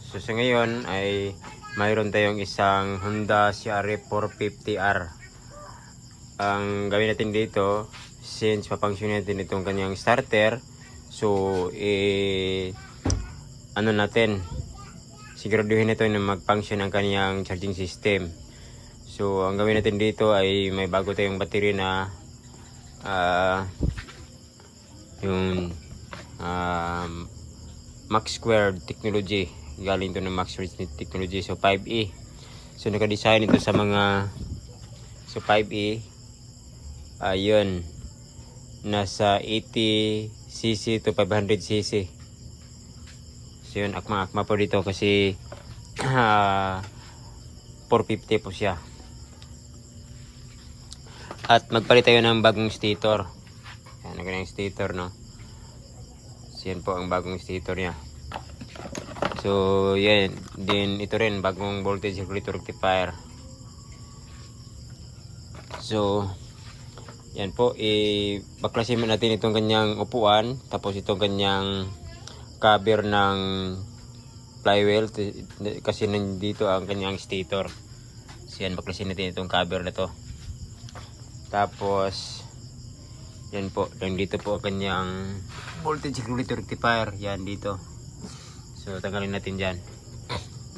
So sa ngayon ay mayroon tayong isang Honda CRF 450R. Ang gawin natin dito, since papangsyon natin itong kanyang starter, so ano natin, siguraduhin ito na mag-function ang kanyang charging system. So ang gawin natin dito ay may bago tayong battery na yung Max Squared Technology. Galing to ng Max Squared Technology, so 5E. So naka-design ito sa mga 5E. Ayun, nasa 80cc to 500cc. So yun, akma-akma po dito kasi 450 po siya. At magpalit tayo ng bagong stator. Yan, ang stator, no? So yan po ang bagong stator niya. So yan, din ito rin bagong voltage regulator rectifier. So yan po, baklasin natin itong kanyang upuan, tapos itong kanyang cover ng flywheel kasi nandito ang kanyang stator. So yan, baklasin natin itong cover na to. Tapos yan po, dito po ang kanyang voltage regulator rectifier, yan dito. So tanggalin natin dyan.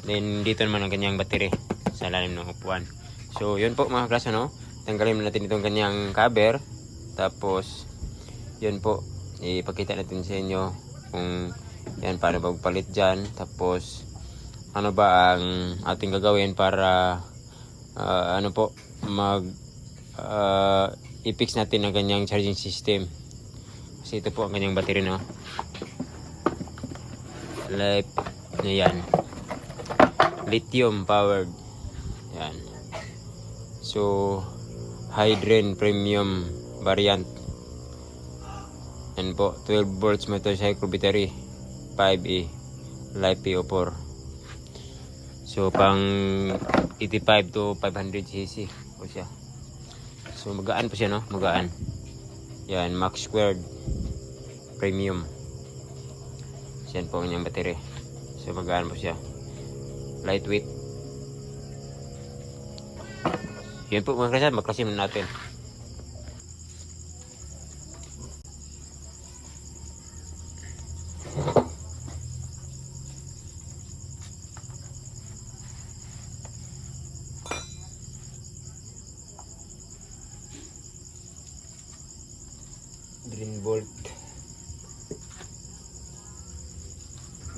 Then dito naman ang kanyang battery sa lalim ng upuan. So yun po mga klase, no? Tanggalin natin itong kanyang cover. Tapos yun po, ipakita natin sa inyo kung yan paano magpalit dyan. Tapos ano ba ang ating gagawin para ano po, i-fix natin ang kanyang charging system. Kasi ito po ang kanyang battery, no? Life na yan, lithium powered yan. So Hydrogen premium variant. Yan po, 12 volts motorcycle battery, 5E, Life PO4. So pang 85 to 500cc po siya. So magaan po siya, no? Magaan. Yan, Max Squared premium. Yan po ang kanyang battery. So magaan po siya. Lightweight. Yan po mga kasama, maklasin natin. Drain bolt.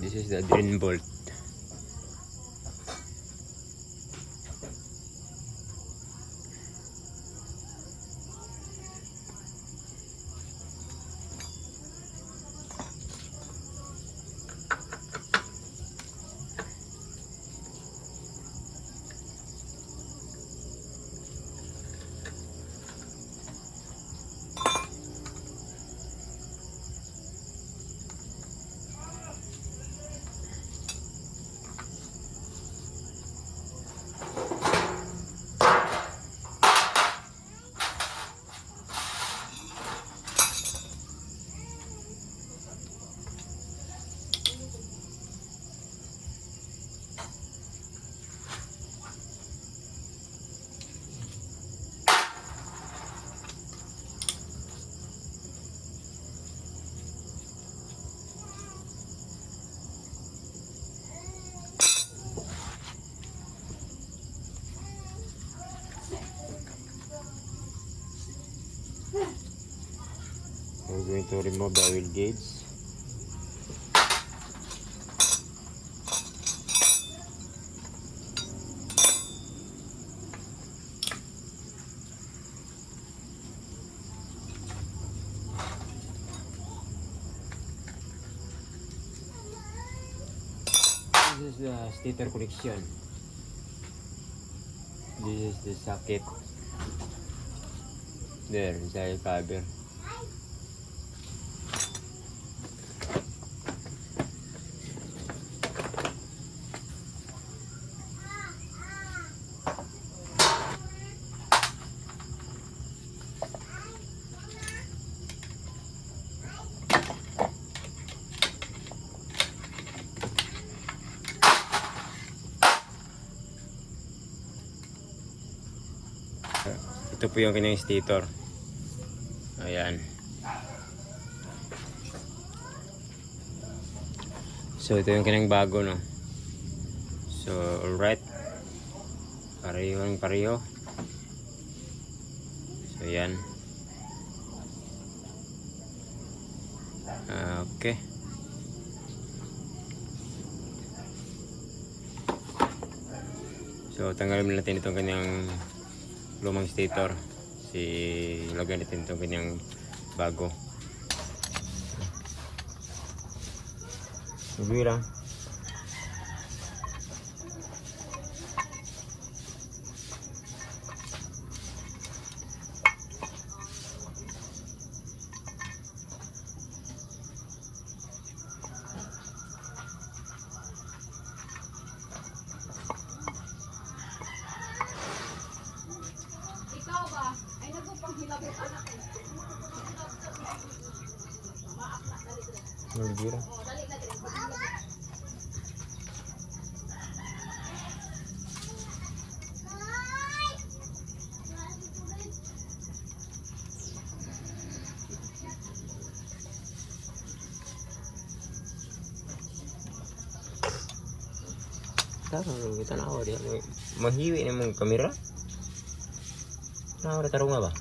This is the drain bolt. We're going to remove the oil gauge. This is the stator connection. This is the socket. There, inside the cover. Ito po yung kanyang stator. Ayan. So ito yung kanyang bago, no. So alright. Pareho. So yan. Okay. So tanggalin natin itong kanyang lumang stator. Lagyan natin itong kanyang bago. Subi lang. Subi lang. Tarong kita na dia mahiwi ni mong kamera. Na ora tarong ba?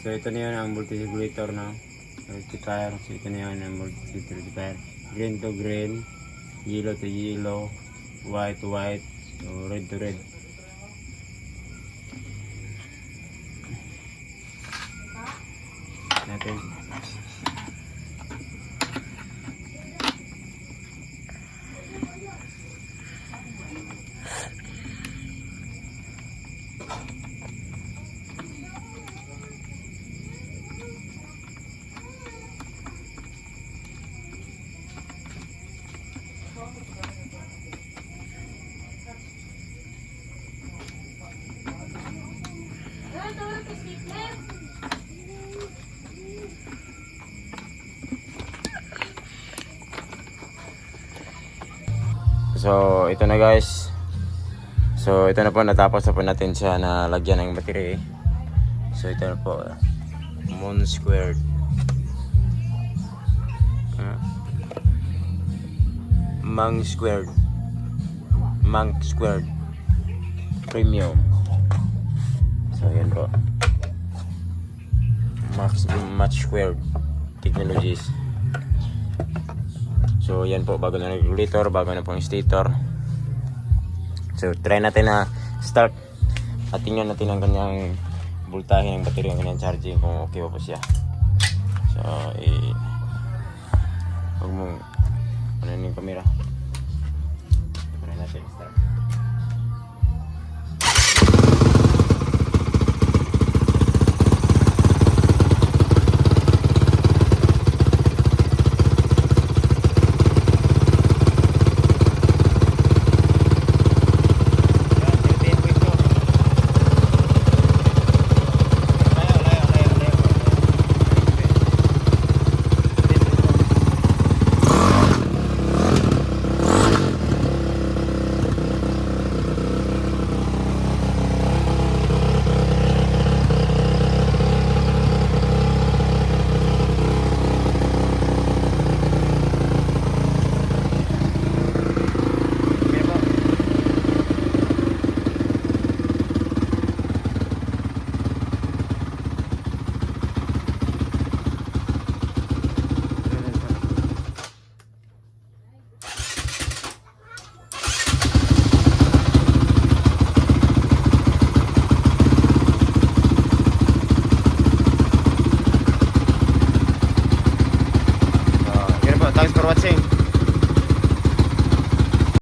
So ito na yun ang multi-regulator na rectifier. So ito na yun ang multi-rectifier. Green to green, yellow to yellow, white to white, so red to red. Natin. So ito na guys. So ito na po, natapos na po natin siya na lagyan ng battery. So ito na po, Moon Squared. Mang Squared Premium. So yan po. Match Squared Technologies. So yan po, bago na regulator, bago na pong stator. So try natin na start at tingnan natin ang kanyang voltahe ng battery, ang kanyang charging, kung okay pa po siya. So huwag mong ano yung camera. Try natin start.